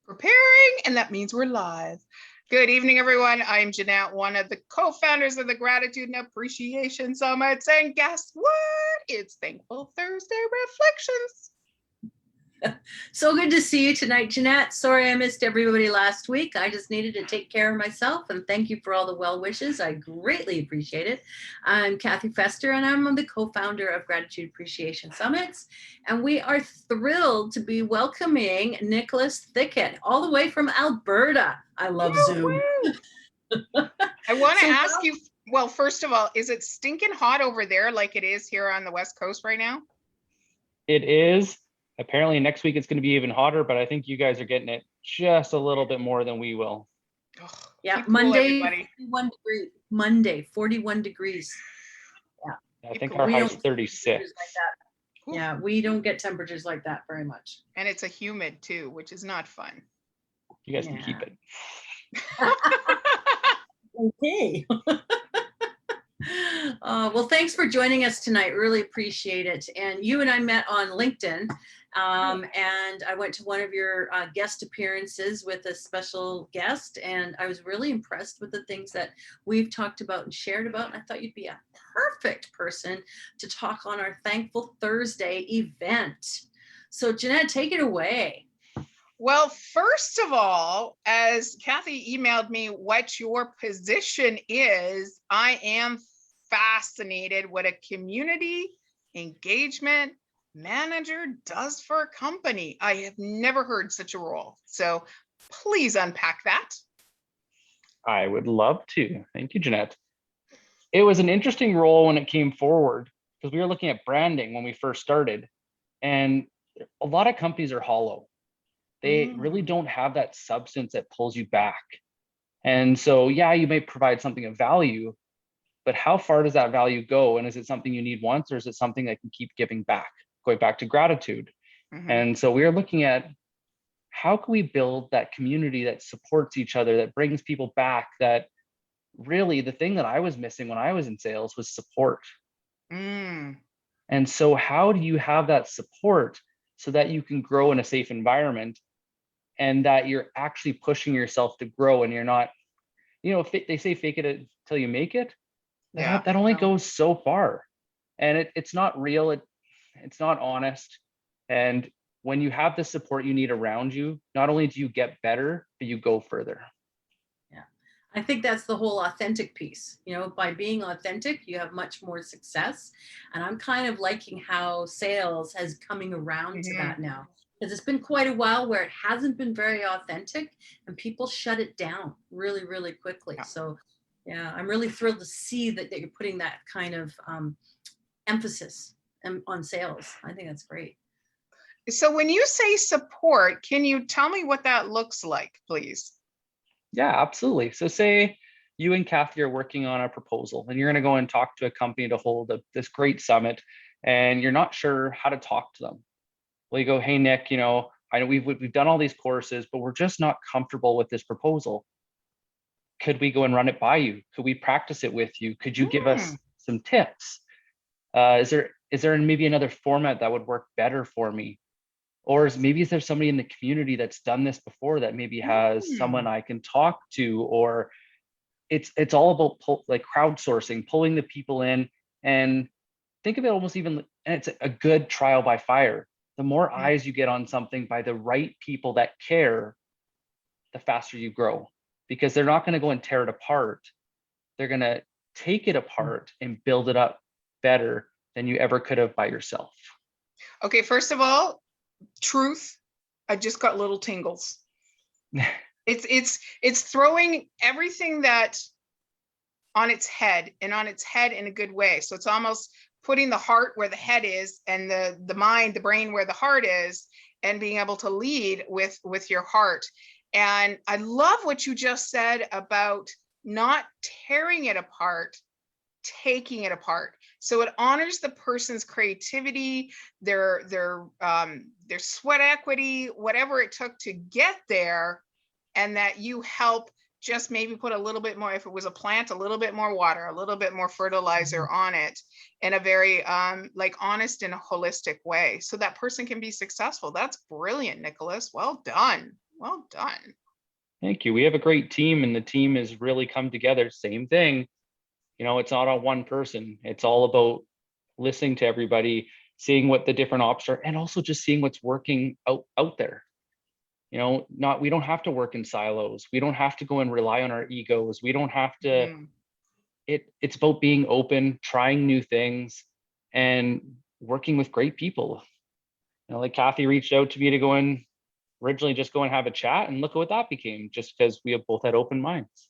Preparing, and that means we're live. Good evening, everyone. I'm Jeanette, one of the co-founders of the Gratitude and Appreciation Summits. And guess what? It's Thankful Thursday Reflections. So good to see you tonight, Jeanette. Sorry I missed everybody last week. I just needed to take care of myself, and thank you for all the well wishes. I greatly appreciate it. I'm Kathy Fester, and I'm the co-founder of Gratitude Appreciation Summits, and we are thrilled to be welcoming Nicholas Thickett, all the way from Alberta. I love Zoom. I want to ask you, well, first of all, is it stinking hot over there like it is here on the West Coast right now? It is. Apparently next week it's going to be even hotter, but I think you guys are getting it just a little bit more than we will. Oh, yeah, cool, Monday, everybody. 41 degrees. Monday, 41 degrees. Yeah, I think our high is 36. Like that. Yeah, we don't get temperatures like that very much. And it's a humid too, which is not fun. You guys can keep it. Okay. Well, thanks for joining us tonight. Really appreciate it. And you and I met on LinkedIn, and I went to one of your guest appearances with a special guest, and I was really impressed with the things that we've talked about and shared about. And I thought you'd be a perfect person to talk on our Thankful Thursday event. So Jeanette, take it away. Well, first of all, as Kathy emailed me what your position is, I am fascinated what a community engagement manager does for a company. I have never heard such a role. So please unpack that. I would love to. Thank you, Jeanette. It was an interesting role when it came forward because we were looking at branding when we first started, and a lot of companies are hollow. They really don't have that substance that pulls you back. And so, yeah, you may provide something of value, but how far does that value go? And is it something you need once, or is it something that can keep giving back, going back to gratitude? And so we're looking at how can we build that community that supports each other, that brings people back, that really the thing that I was missing when I was in sales was support. And so how do you have that support so that you can grow in a safe environment and that you're actually pushing yourself to grow, and you're not, they say fake it until you make it. Yeah, that only goes so far, and it's not real. It's not honest. And when you have the support you need around you, not only do you get better, but you go further. Yeah, I think that's the whole authentic piece. By being authentic, you have much more success. And I'm kind of liking how sales has coming around to that now. Because it's been quite a while where it hasn't been very authentic and people shut it down really, really quickly. So yeah, I'm really thrilled to see that you're putting that kind of emphasis on sales. I think that's great. So when you say support, can you tell me what that looks like, please? Yeah, absolutely. So say you and Kathy are working on a proposal, and you're going to go and talk to a company to hold this great summit, and you're not sure how to talk to them. Well, you go, hey, Nick, I know we've done all these courses, but we're just not comfortable with this proposal. Could we go and run it by you? Could we practice it with you? Could you give us some tips? Is there maybe another format that would work better for me? Or is there somebody in the community that's done this before that maybe has someone I can talk to? Or it's all about crowdsourcing, pulling the people in, and think of it almost even, and it's a good trial by fire. The more eyes you get on something by the right people that care, the faster you grow, because they're not going to go and tear it apart. They're going to take it apart and build it up better than you ever could have by yourself. Okay, first of all, truth, I just got little tingles. It's throwing everything that on its head, and on its head in a good way. So it's almost putting the heart where the head is, and the mind, the brain where the heart is, and being able to lead with your heart. And I love what you just said about not tearing it apart, taking it apart. So it honors the person's creativity, their sweat equity, whatever it took to get there, and that you help just maybe put a little bit more, if it was a plant, a little bit more water, a little bit more fertilizer on it in a very honest and holistic way, so that person can be successful. That's brilliant, Nicholas. Well done. Well done. Thank you. We have a great team, and the team has really come together. Same thing. It's not on one person. It's all about listening to everybody, seeing what the different options are, and also just seeing what's working out there. We don't have to work in silos. We don't have to go and rely on our egos. We don't have to. It's about being open, trying new things, and working with great people. Like Kathy reached out to me to go and originally just go and have a chat, and look at what that became, just because we have both had open minds.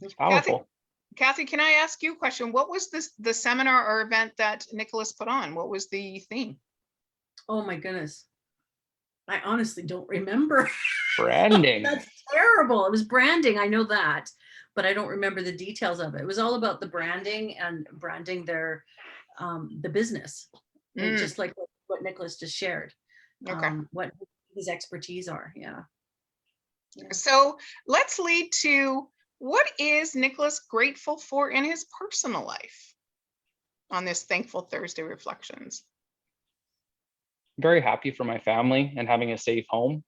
It's powerful. Kathy, can I ask you a question? What was the seminar or event that Nicholas put on? What was the theme? Oh my goodness. I honestly don't remember. Branding. That's terrible. It was branding. I know that, but I don't remember the details of it. It was all about the branding and branding their, the business. And just like what Nicholas just shared, what his expertise are. Yeah. So let's lead to, what is Nicholas grateful for in his personal life on this Thankful Thursday Reflections? Very happy for my family and having a safe home,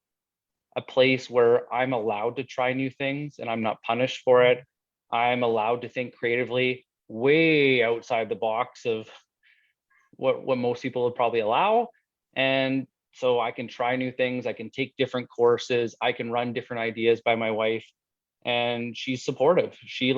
a place where I'm allowed to try new things and I'm not punished for it. I'm allowed to think creatively, way outside the box of what most people would probably allow. And so I can try new things. I can take different courses. I can run different ideas by my wife. And she's supportive. She's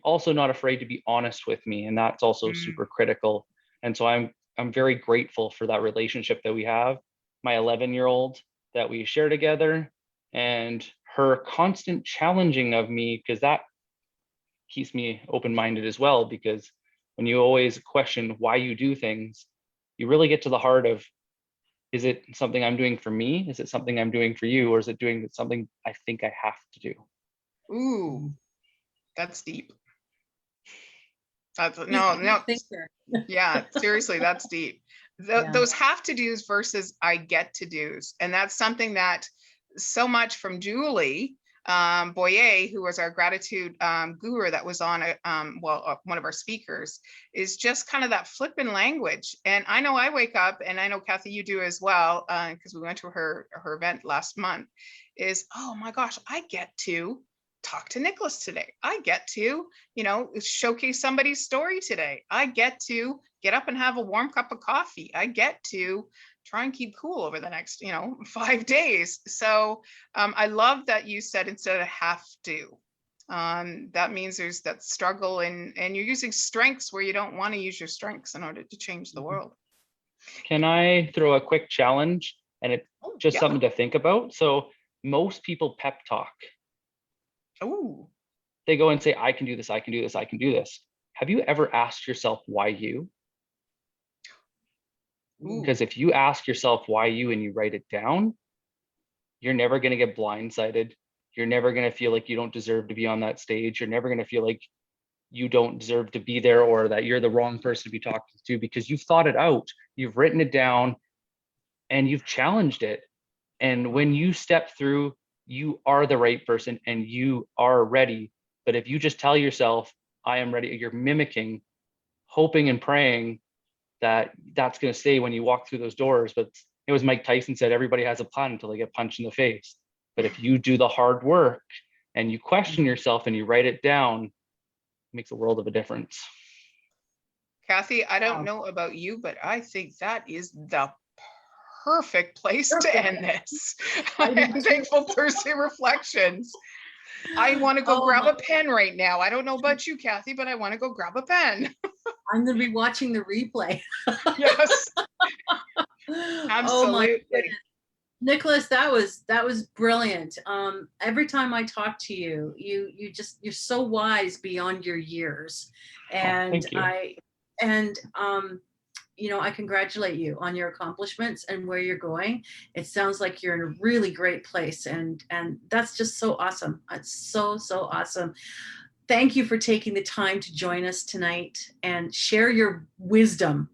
also not afraid to be honest with me. And that's also super critical. And so I'm very grateful for that relationship that we have. My 11-year-old that we share together, and her constant challenging of me, because that keeps me open-minded as well. Because when you always question why you do things, you really get to the heart of, is it something I'm doing for me? Is it something I'm doing for you? Or is it doing something I think I have to do? Ooh, that's deep. No. Yeah, seriously, that's deep. Those have to do's versus I get to do's. And that's something that so much from Julie Boyer, who was our gratitude guru that was on one of our speakers, is just kind of that flipping language. And I know I wake up, and I know Kathy, you do as well, because we went to her event last month, is, oh my gosh, I get to talk to Nicholas today. I get to, showcase somebody's story today. I get to get up and have a warm cup of coffee. I get to try and keep cool over the next, 5 days. So I love that you said instead of have to. That means there's that struggle, and you're using strengths where you don't want to use your strengths in order to change the world. Can I throw a quick challenge? And it's just something to think about. So most people pep talk. Oh. They go and say, I can do this, I can do this, I can do this. Have you ever asked yourself why you? Because if you ask yourself why you and you write it down, you're never going to get blindsided. You're never going to feel like you don't deserve to be on that stage. You're never going to feel like you don't deserve to be there, or that you're the wrong person to be talking to, because you've thought it out, you've written it down, and you've challenged it. And when you step through, you are the right person and you are ready. But if you just tell yourself, I am ready, you're mimicking, hoping and praying that that's going to stay when you walk through those doors. But it was Mike Tyson said, everybody has a plan until they get punched in the face. But if you do the hard work and you question yourself and you write it down, it makes a world of a difference. Kathy, I don't know about you, but I think that is the perfect place to end this. Thankful Thursday Reflections. I want to go grab a pen right now. I don't know about you, Kathy, but I want to go grab a pen. I'm going to be watching the replay. Yes. Absolutely. Nicholas, that was brilliant. Every time I talk to you, you're so wise beyond your years. And I congratulate you on your accomplishments and where you're going. It sounds like you're in a really great place, and that's just so awesome. It's so awesome. Thank you for taking the time to join us tonight and share your wisdom,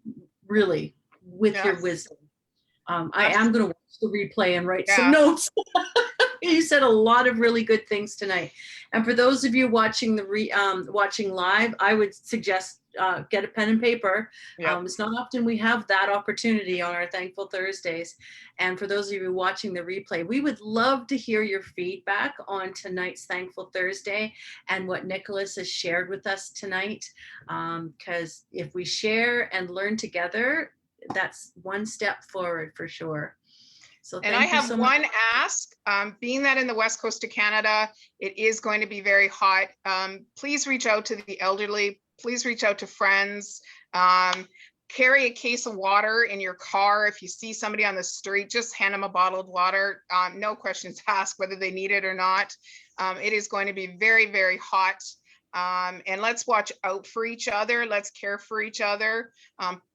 really, with your wisdom. I am going to watch the replay and write some notes. You said a lot of really good things tonight. And for those of you watching watching live, I would suggest get a pen and paper. Yeah. It's not often we have that opportunity on our Thankful Thursdays. And for those of you watching the replay, we would love to hear your feedback on tonight's Thankful Thursday and what Nicholas has shared with us tonight. Because if we share and learn together, that's one step forward for sure. So And I thank you have so much. one ask, being that in the west coast of Canada, it is going to be very hot. Please reach out to the elderly. Please reach out to friends. Carry a case of water in your car. If you see somebody on the street, just hand them a bottle of water. No questions asked whether they need it or not. It is going to be very, very hot. And let's watch out for each other. Let's care for each other.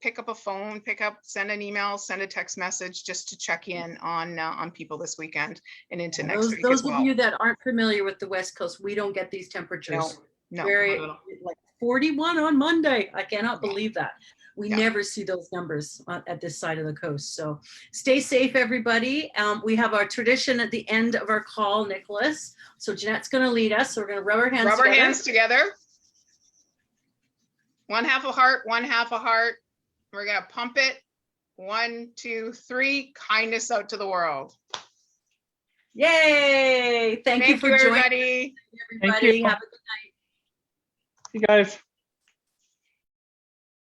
Pick up a phone, send an email, send a text message just to check in on people this weekend and into next week as Those well. of you that aren't familiar with the West Coast, we don't get these temperatures. No, Very, not at all. like 41 on Monday. I cannot believe that. We Yeah. never see those numbers at this side of the coast. So stay safe, everybody. We have our tradition at the end of our call, Nicholas. So Jeanette's going to lead us. So we're going to rub our hands Rub our together. hands together. One half a heart, one half a heart. We're going to pump it. 1, 2, 3. Kindness out to the world. Yay! Thank you for joining everybody. us, everybody. you. Have a good night. You guys.